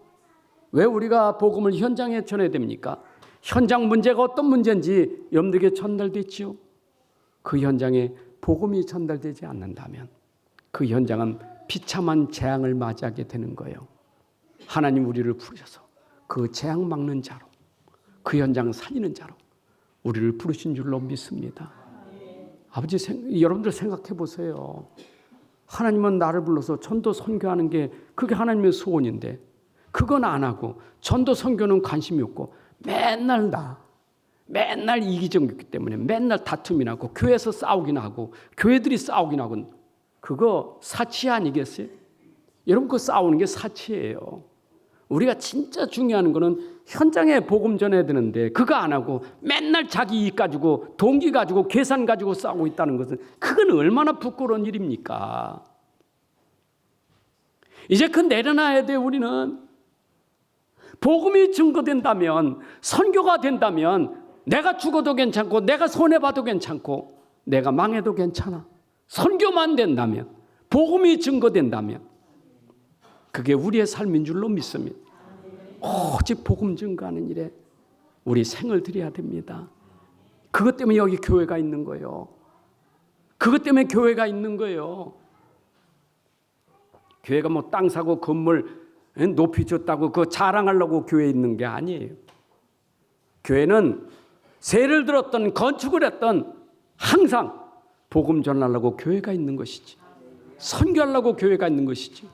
왜 우리가 복음을 현장에 전해야 됩니까? 현장 문제가 어떤 문제인지 여러분들에게 전달됐지요? 그 현장에 복음이 전달되지 않는다면 그 현장은 비참한 재앙을 맞이하게 되는 거예요. 하나님 우리를 부르셔서 그 재앙 막는 자로 그 현장 살리는 자로 우리를 부르신 줄로 믿습니다. 아버지, 여러분들 생각해 보세요. 하나님은 나를 불러서 전도 선교하는 게 그게 하나님의 소원인데 그건 안 하고 전도 선교는 관심이 없고 맨날 이기적이기 때문에 맨날 다툼이 나고 교회에서 싸우긴 하고 교회들이 싸우긴 하고 그거 사치 아니겠어요? 여러분 그 싸우는 게 사치예요. 우리가 진짜 중요한 거는 현장에 복음 전해야 되는데 그거 안 하고 맨날 자기 이익 가지고 동기 가지고 계산 가지고 싸우고 있다는 것은 그건 얼마나 부끄러운 일입니까? 이제 그 내려놔야 돼. 우리는 복음이 증거된다면, 선교가 된다면 내가 죽어도 괜찮고 내가 손해봐도 괜찮고 내가 망해도 괜찮아. 선교만 된다면, 복음이 증거된다면 그게 우리의 삶인 줄로 믿습니다. 오직 복음 증거하는 일에 우리 생을 드려야 됩니다. 그것 때문에 여기 교회가 있는 거예요. 그것 때문에 교회가 있는 거예요. 교회가 뭐 땅 사고 건물 높이 줬다고 그거 자랑하려고 교회에 있는 게 아니에요. 교회는 세를 들었던 건축을 했던 항상 복음 전하려고 교회가 있는 것이지, 선교하려고 교회가 있는 것이지.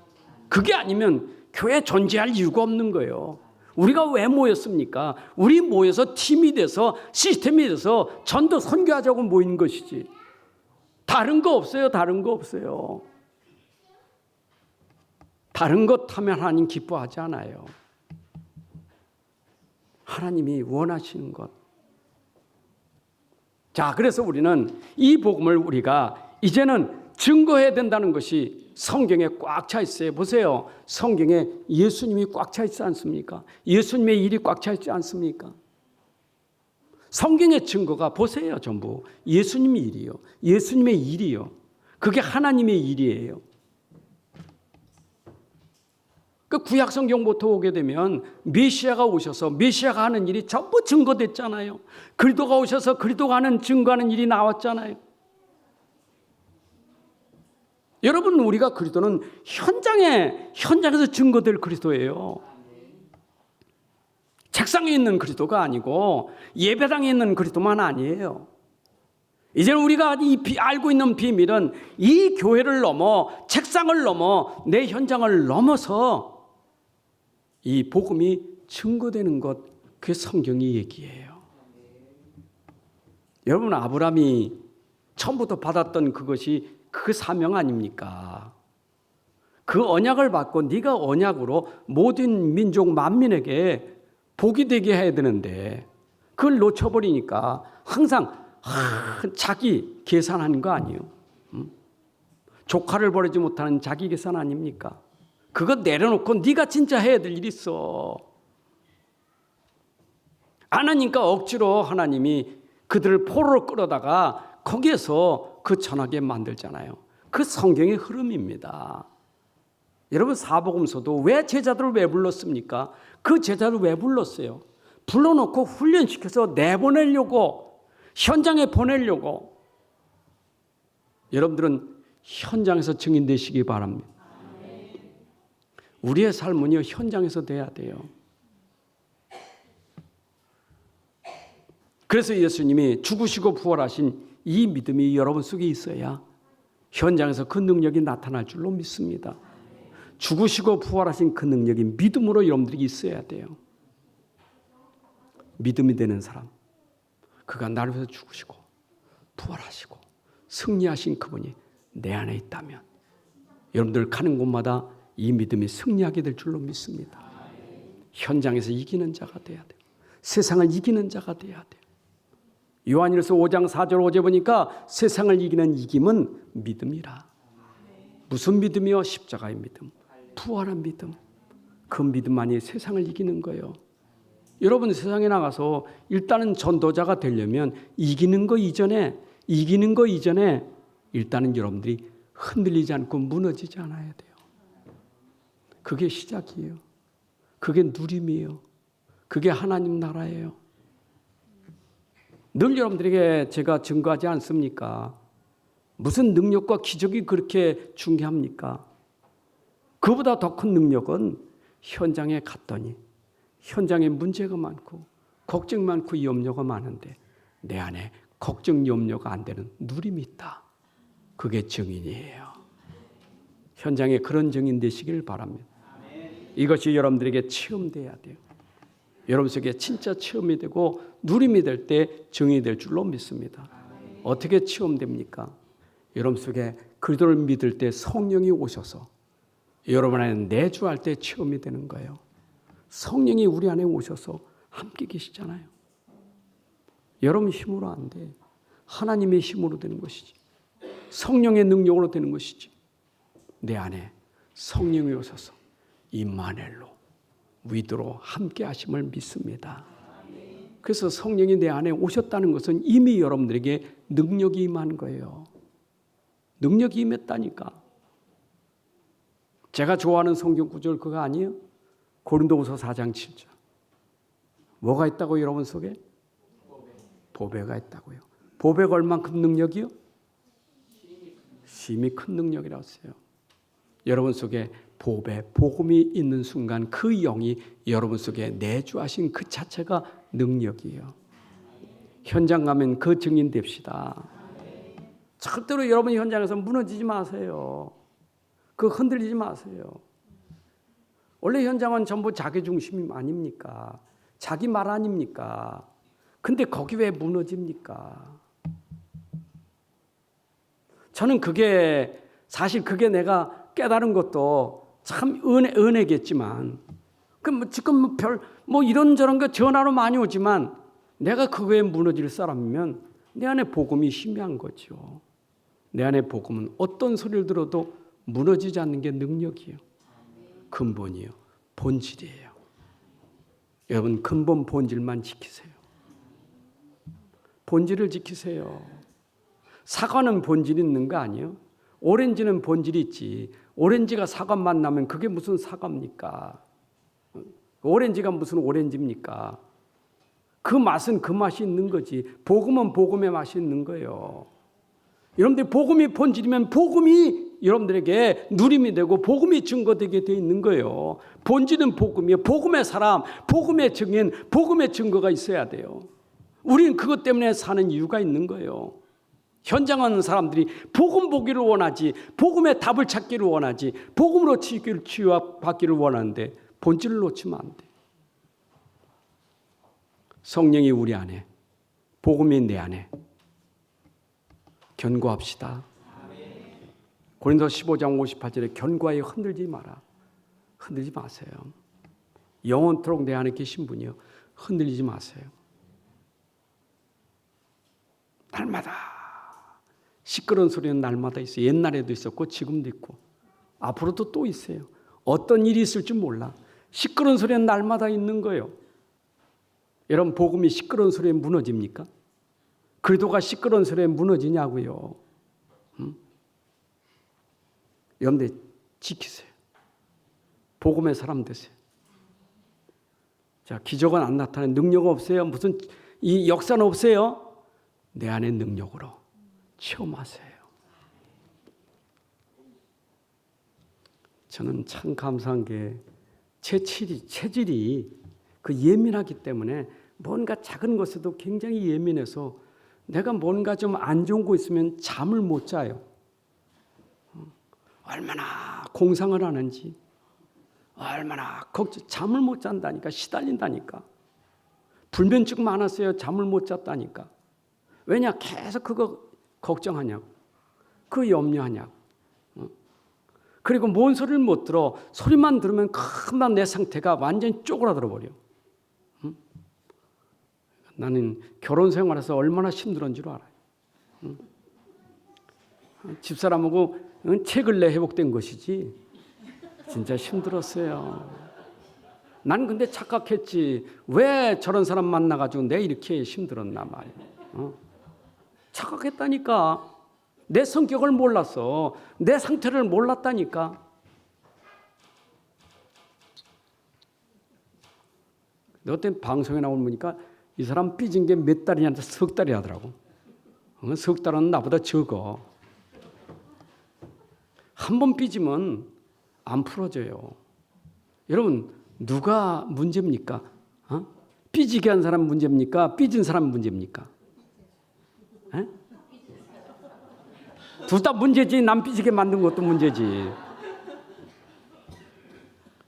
그게 아니면 교회 존재할 이유가 없는 거예요. 우리가 왜 모였습니까? 우리 모여서 팀이 돼서 시스템이 돼서 전도 선교하자고 모인 것이지. 다른 거 없어요. 다른 거 없어요. 다른 것 하면 하나님 기뻐하지 않아요. 하나님이 원하시는 것. 자, 그래서 우리는 이 복음을 우리가 이제는 증거해야 된다는 것이 성경에 꽉 차 있어요. 보세요. 성경에 예수님이 꽉 차 있지 않습니까? 예수님의 일이 꽉 차 있지 않습니까? 성경의 증거가 보세요. 전부 예수님의 일이요. 예수님의 일이요. 그게 하나님의 일이에요. 그 구약 성경부터 오게 되면 메시아가 오셔서 메시아가 하는 일이 전부 증거됐잖아요. 그리스도가 오셔서 그리스도가 하는 증거하는 일이 나왔잖아요. 여러분, 우리가 그리스도는 현장에서 증거될 그리스도예요. 책상에 있는 그리스도가 아니고 예배당에 있는 그리스도만 아니에요. 이제는 우리가 알고 있는 비밀은 이 교회를 넘어, 책상을 넘어, 내 현장을 넘어서 이 복음이 증거되는 것, 그게 성경이 얘기해요. 여러분, 아브라함이 처음부터 받았던 그것이 그 사명 아닙니까? 그 언약을 받고 네가 언약으로 모든 민족 만민에게 복이 되게 해야 되는데 그걸 놓쳐버리니까 항상 자기 계산하는 거 아니에요? 조카를 버리지 못하는 자기 계산 아닙니까? 그거 내려놓고 네가 진짜 해야 될 일이 있어. 안 하니까 억지로 하나님이 그들을 포로로 끌어다가 거기에서 그 전하게 만들잖아요. 그 성경의 흐름입니다. 여러분, 사복음서도 왜 제자들을 왜 불렀습니까? 그 제자를 왜 불렀어요? 불러놓고 훈련시켜서 내보내려고, 현장에 보내려고. 여러분들은 현장에서 증인 되시기 바랍니다. 우리의 삶은요, 현장에서 돼야 돼요. 그래서 예수님이 죽으시고 부활하신 이 믿음이 여러분 속에 있어야 현장에서 그 능력이 나타날 줄로 믿습니다. 죽으시고 부활하신 그 능력이 믿음으로 여러분들이 있어야 돼요. 믿음이 되는 사람, 그가 나를 위해서 죽으시고 부활하시고 승리하신 그분이 내 안에 있다면 여러분들 가는 곳마다 이 믿음이 승리하게 될 줄로 믿습니다. 현장에서 이기는 자가 돼야 돼요. 세상을 이기는 자가 돼야 돼요. 요한일서 5장 4절 어제 보니까 세상을 이기는 이김은 믿음이라. 무슨 믿음이요? 십자가의 믿음, 부활한 믿음. 그 믿음만이 세상을 이기는 거예요. 여러분, 세상에 나가서 일단은 전도자가 되려면 이기는 거 이전에 일단은 여러분들이 흔들리지 않고 무너지지 않아야 돼요. 그게 시작이에요. 그게 누림이에요. 그게 하나님 나라예요. 늘 여러분들에게 제가 증거하지 않습니까? 무슨 능력과 기적이 그렇게 중요합니까? 그보다 더 큰 능력은 현장에 갔더니 현장에 문제가 많고 걱정 많고 염려가 많은데 내 안에 걱정 염려가 안 되는 누림이 있다. 그게 증인이에요. 현장에 그런 증인 되시길 바랍니다. 이것이 여러분들에게 체험돼야 돼요. 여러분 속에 진짜 체험이 되고 누림이 될 때 증인이 될 줄로 믿습니다. 어떻게 체험됩니까? 여러분 속에 그리스도를 믿을 때 성령이 오셔서 여러분 안에 내주할 때 체험이 되는 거예요. 성령이 우리 안에 오셔서 함께 계시잖아요. 여러분 힘으로 안 돼. 하나님의 힘으로 되는 것이지. 성령의 능력으로 되는 것이지. 내 안에 성령이 오셔서 임마누엘로 위도로 함께 하심을 믿습니다. 그래서 성령이 내 안에 오셨다는 것은 이미 여러분들에게 능력이 임한 거예요. 능력이 임했다니까. 제가 좋아하는 성경 구절 그거 아니에요? 고린도후서 4장 7절. 뭐가 있다고 여러분 속에? 보배가 있다고요. 보배가 얼만큼 능력이요? 심히 큰 능력이라고 했어요. 여러분 속에 보배, 복음이 있는 순간 그 영이 여러분 속에 내주하신 그 자체가 능력이에요. 현장 가면 그 증인 됩시다. 절대로 여러분 현장에서 무너지지 마세요. 그 흔들리지 마세요. 원래 현장은 전부 자기 중심이 아닙니까? 자기 말 아닙니까? 근데 거기 왜 무너집니까? 저는 그게 사실 그게 내가 깨달은 것도 참 은혜겠지만 지금 이런저런 거 전화로 많이 오지만 내가 그거에 무너질 사람이면 내 안에 복음이 희미한 거죠. 내 안에 복음은 어떤 소리를 들어도 무너지지 않는 게 능력이에요. 근본이에요. 본질이에요. 여러분 근본 본질만 지키세요. 본질을 지키세요. 사과는 본질이 있는 거 아니에요? 오렌지는 본질이 있지. 오렌지가 사과 맛 나면 그게 무슨 사과입니까? 오렌지가 무슨 오렌지입니까? 그 맛은 그 맛이 있는 거지. 복음은 복음의 맛이 있는 거예요. 여러분들 복음이 본질이면 복음이 여러분들에게 누림이 되고 복음이 증거되게 되어 있는 거예요. 본질은 복음이에요. 복음의 사람, 복음의 증인, 복음의 증거가 있어야 돼요. 우리는 그것 때문에 사는 이유가 있는 거예요. 현장 하는 사람들이 복음 보기를 원하지, 복음의 답을 찾기를 원하지, 복음으로 치유받기를 원하는데 본질을 놓치면 안 돼. 성령이 우리 안에, 복음이 내 안에. 견고합시다. 고린도서 15장 58절에 견고하여 흔들지 마라. 흔들지 마세요. 영원토록 내 안에 계신 분이요. 흔들리지 마세요. 날마다 시끄러운 소리는 날마다 있어요. 옛날에도 있었고 지금도 있고 앞으로도 또 있어요. 어떤 일이 있을 줄 몰라. 시끄러운 소리는 날마다 있는 거예요. 여러분 복음이 시끄러운 소리에 무너집니까? 그리도가 시끄러운 소리에 무너지냐고요. 여러분들 지키세요. 복음의 사람 되세요. 자, 기적은 안 나타나는 능력은 없어요. 무슨 이 역사는 없어요. 내 안의 능력으로 체험하세요. 저는 참 감사한 게 체질이 그 예민하기 때문에 뭔가 작은 것에도 굉장히 예민해서 내가 뭔가 좀 안 좋은 거 있으면 잠을 못 자요. 얼마나 공상을 하는지, 얼마나 잠을 못 잔다니까, 시달린다니까. 불면증 많았어요. 잠을 못 잤다니까. 왜냐? 계속 그거 걱정하냐고. 그 염려하냐고. 그리고 뭔 소리를 못 들어. 소리만 들으면 금방 내 상태가 완전히 쪼그라들어 버려. 나는 결혼 생활에서 얼마나 힘들었는 줄 알아요. 집사람하고 책을 회복된 것이지 진짜 힘들었어요. 난 근데 착각했지. 왜 저런 사람 만나가지고 내가 이렇게 힘들었나 말이야. 착각했다니까. 내 성격을 몰랐어. 내 상태를 몰랐다니까. 어떤 방송에 나오니까 이 사람 삐진 게 몇 달이냐, 석 달이 하더라고. 석 달은 나보다 적어. 한 번 삐지면 안 풀어져요. 여러분, 누가 문제입니까? 삐지게 한 사람 문제입니까? 삐진 사람 문제입니까? 둘 다 문제지. 남 삐지게 만든 것도 문제지.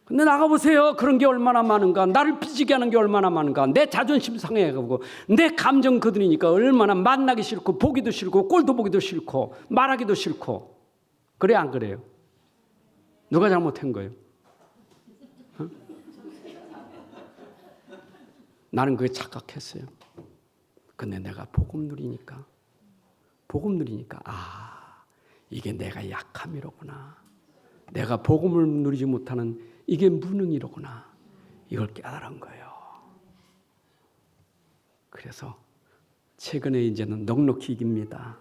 근데 나가보세요. 그런 게 얼마나 많은가. 나를 삐지게 하는 게 얼마나 많은가. 내 자존심 상해가고 내 감정 거드리니까 얼마나 만나기 싫고 보기도 싫고 꼴도 보기도 싫고 말하기도 싫고. 그래 안 그래요? 누가 잘못한 거예요? 나는 그게 착각했어요. 근데 내가 복음 누리니까 이게 내가 약함이로구나. 내가 복음을 누리지 못하는 이게 무능이로구나. 이걸 깨달은 거예요. 그래서 최근에 이제는 넉넉히 이깁니다.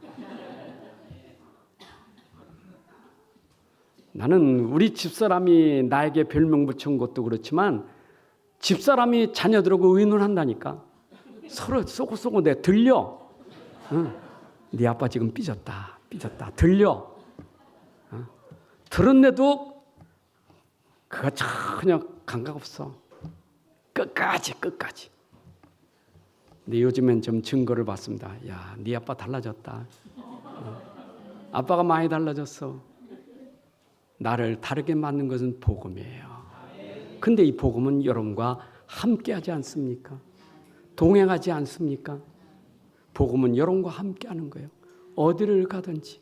나는 우리 집사람이 나에게 별명 붙인 것도 그렇지만 집사람이 자녀들하고 의논한다니까. 서로 쏘고 내 들려. 응. 네 아빠 지금 삐졌다. 들려. 들었는데도 그가 전혀 감각 없어. 끝까지. 근데 요즘엔 좀 증거를 봤습니다. 야, 네 아빠 달라졌다. 아빠가 많이 달라졌어. 나를 다르게 만든 것은 복음이에요. 근데 이 복음은 여러분과 함께하지 않습니까? 동행하지 않습니까? 복음은 여러분과 함께하는 거예요. 어디를 가든지.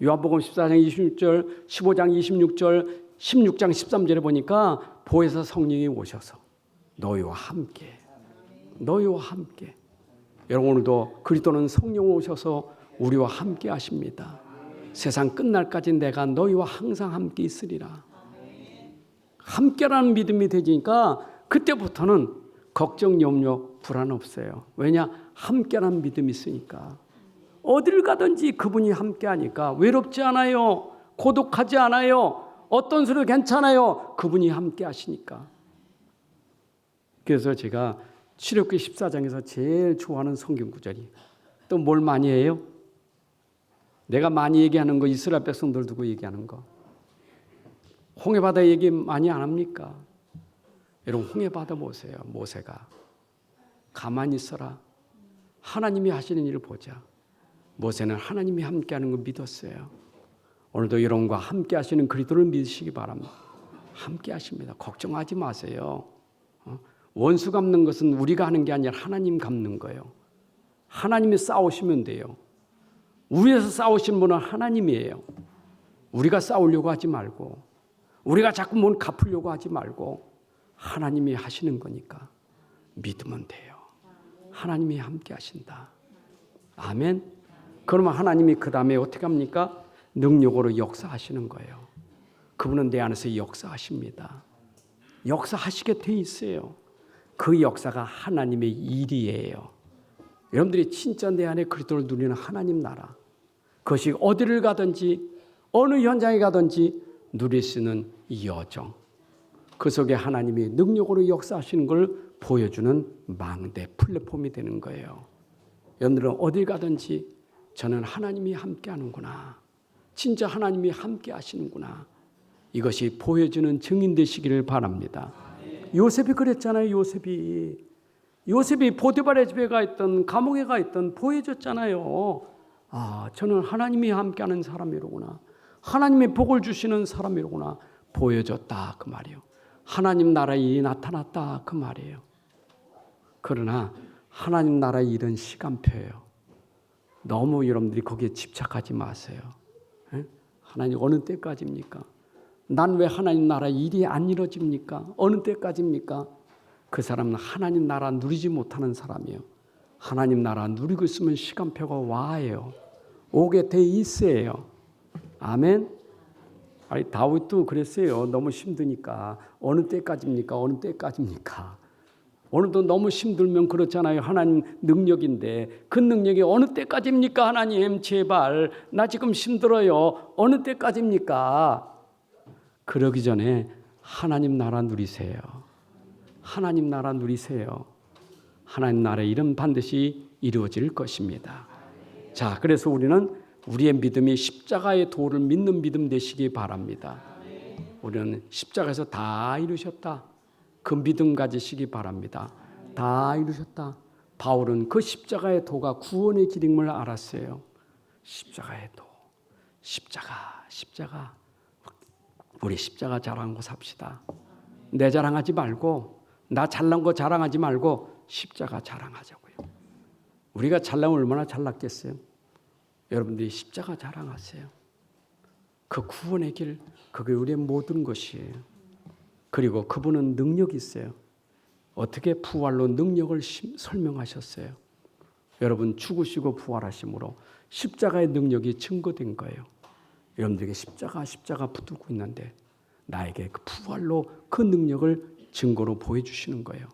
요한복음 14장 26절, 15장 26절, 16장 13절에 보니까 보혜사 성령이 오셔서 너희와 함께. 여러분 오늘도 그리스도는 성령 오셔서 우리와 함께 하십니다. 세상 끝날까지 내가 너희와 항상 함께 있으리라. 함께라는 믿음이 되니까 그때부터는 걱정, 염려, 불안 없어요. 왜냐? 함께라는 믿음이 있으니까. 어딜 가든지 그분이 함께하니까 외롭지 않아요. 고독하지 않아요. 어떤 소리도 괜찮아요. 그분이 함께하시니까. 그래서 제가 출애굽기 14장에서 제일 좋아하는 성경 구절이 또 뭘 많이 해요? 내가 많이 얘기하는 거 이스라엘 백성들 두고 얘기하는 거. 홍해바다 얘기 많이 안 합니까? 여러분 홍해바다 보세요. 모세가 가만히 있어라. 하나님이 하시는 일을 보자. 모세는 하나님이 함께하는 걸 믿었어요. 오늘도 여러분과 함께 하시는 그리스도를 믿으시기 바랍니다. 함께 하십니다. 걱정하지 마세요. 원수 갚는 것은 우리가 하는 게 아니라 하나님 갚는 거예요. 하나님이 싸우시면 돼요. 위에서 싸우시는 분은 하나님이에요. 우리가 싸우려고 하지 말고 우리가 자꾸 뭘 갚으려고 하지 말고 하나님이 하시는 거니까 믿으면 돼요. 하나님이 함께 하신다. 아멘. 그러면 하나님이 그 다음에 어떻게 합니까? 능력으로 역사하시는 거예요. 그분은 내 안에서 역사하십니다. 역사하시게 돼 있어요. 그 역사가 하나님의 일이에요. 여러분들이 진짜 내 안에 그리스도를 누리는 하나님 나라. 그것이 어디를 가든지 어느 현장에 가든지 누릴 수 있는 여정. 그 속에 하나님이 능력으로 역사하시는 걸 보여주는 망대 플랫폼이 되는 거예요. 여러분들은 어딜 가든지 저는 하나님이 함께하는구나. 진짜 하나님이 함께 하시는구나. 이것이 보여주는 증인 되시기를 바랍니다. 요셉이 그랬잖아요. 요셉이 보디발의 집에 가 있던 감옥에 가 있던 보여줬잖아요. 아, 저는 하나님이 함께하는 사람이로구나. 하나님의 복을 주시는 사람이로구나. 보여줬다 그 말이에요. 하나님 나라의 일이 나타났다 그 말이에요. 그러나 하나님 나라의 일은 시간표예요. 너무 여러분들이 거기에 집착하지 마세요. 하나님 어느 때까지입니까? 난 왜 하나님 나라 일이 안 이루어집니까? 어느 때까지입니까? 그 사람은 하나님 나라 누리지 못하는 사람이에요. 하나님 나라 누리고 있으면 시간표가 와요. 오게 돼 있어요. 아멘. 아니 다윗도 그랬어요. 너무 힘드니까 어느 때까지입니까? 어느 때까지입니까? 오늘도 너무 힘들면 그렇잖아요. 하나님 능력인데 그 능력이 어느 때까지입니까? 하나님 제발 나 지금 힘들어요. 어느 때까지입니까? 그러기 전에 하나님 나라 누리세요. 하나님 나라 누리세요. 하나님 나라의 일은 반드시 이루어질 것입니다. 자, 그래서 우리는 우리의 믿음이 십자가의 도를 믿는 믿음 되시기 바랍니다. 우리는 십자가에서 다 이루셨다. 그 믿음 가지시기 바랍니다. 다 이루셨다. 바울은 그 십자가의 도가 구원의 길임을 알았어요. 십자가의 도. 십자가. 우리 십자가 자랑하고 삽시다. 내 자랑하지 말고 나 잘난 거 자랑하지 말고 십자가 자랑하자고요. 우리가 잘나면 얼마나 잘났겠어요? 여러분들이 십자가 자랑하세요. 그 구원의 길, 그게 우리의 모든 것이에요. 그리고 그분은 능력이 있어요. 어떻게 부활로 능력을 설명하셨어요? 여러분 죽으시고 부활하심으로 십자가의 능력이 증거된 거예요. 여러분들에게 십자가 붙들고 있는데 나에게 그 부활로 그 능력을 증거로 보여주시는 거예요.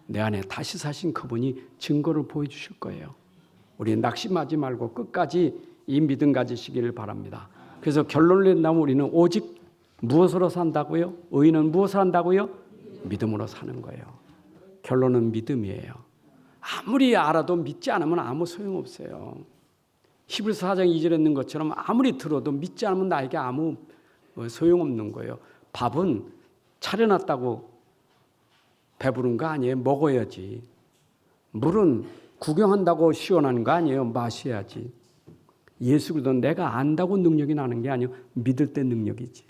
내 안에 다시 사신 그분이 증거를 보여주실 거예요. 우리 낙심하지 말고 끝까지 이 믿음 가지시기를 바랍니다. 그래서 결론을 낸다면 우리는 오직 무엇으로 산다고요? 의인은 무엇을 한다고요? 믿음으로 사는 거예요. 결론은 믿음이에요. 아무리 알아도 믿지 않으면 아무 소용없어요. 히브리서 4장 2절에 있는 것처럼 아무리 들어도 믿지 않으면 나에게 아무 소용없는 거예요. 밥은 차려놨다고 배부른 거 아니에요. 먹어야지. 물은 구경한다고 시원한 거 아니에요. 마셔야지. 예수 그리스도 내가 안다고 능력이 나는 게 아니에요. 믿을 때 능력이지.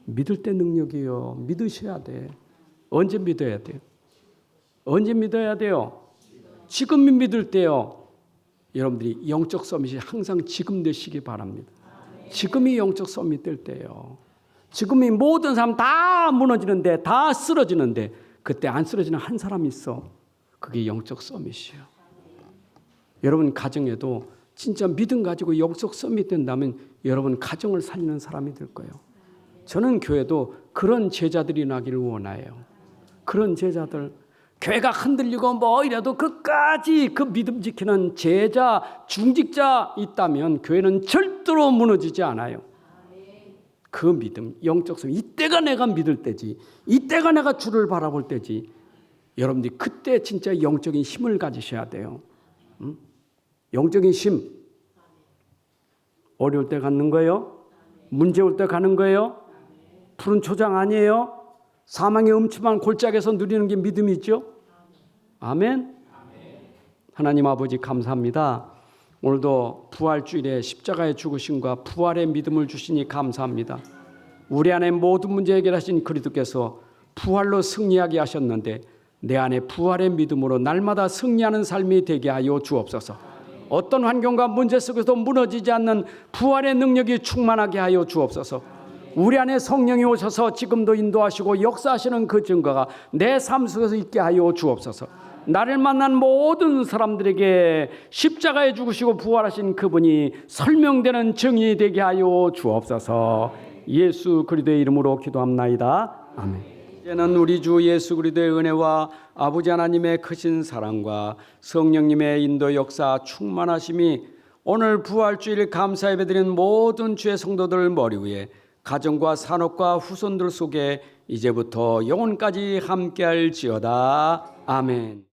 믿을 때 능력이요. 믿으셔야 돼. 언제 믿어야 돼요? 언제 믿어야 돼요? 지금 믿을 때요. 여러분들이 영적 서밋이 항상 지금 되시기 바랍니다. 지금이 영적 서밋 될 때요. 지금이 모든 사람 다 무너지는데 다 쓰러지는데 그때 안 쓰러지는 한 사람이 있어. 그게 영적 서밋이에요. 여러분 가정에도 진짜 믿음 가지고 영적 서밋 된다면 여러분 가정을 살리는 사람이 될 거예요. 저는 교회도 그런 제자들이 나기를 원해요. 그런 제자들, 교회가 흔들리고 뭐 이래도 끝까지 그 믿음 지키는 제자, 중직자 있다면 교회는 절대로 무너지지 않아요. 그 믿음, 영적 서밋, 이때가 내가 믿을 때지, 이때가 내가 주를 바라볼 때지. 여러분들이 그때 진짜 영적인 힘을 가지셔야 돼요. 영적인 힘. 어려울 때 갖는 거예요? 문제 올 때 가는 거예요? 푸른 초장 아니에요? 사망의 음침한 골짜기에서 누리는 게 믿음이죠? 아멘? 하나님 아버지 감사합니다. 오늘도 부활주일에 십자가의 죽으심과 부활의 믿음을 주시니 감사합니다. 우리 안에 모든 문제 해결하신 그리스도께서 부활로 승리하게 하셨는데 내 안에 부활의 믿음으로 날마다 승리하는 삶이 되게 하여 주옵소서. 어떤 환경과 문제 속에서도 무너지지 않는 부활의 능력이 충만하게 하여 주옵소서. 우리 안에 성령이 오셔서 지금도 인도하시고 역사하시는 그 증거가 내 삶 속에서 있게 하여 주옵소서. 나를 만난 모든 사람들에게 십자가에 죽으시고 부활하신 그분이 설명되는 증인이 되게 하여 주옵소서. 예수 그리스도의 이름으로 기도합나이다. 아멘. 이제는 우리 주 예수 그리스도의 은혜와 아버지 하나님의 크신 사랑과 성령님의 인도 역사 충만하심이 오늘 부활주일 감사 예배드리는 모든 주의 성도들 머리 위에 가정과 산업과 후손들 속에 이제부터 영원까지 함께할지어다. 아멘.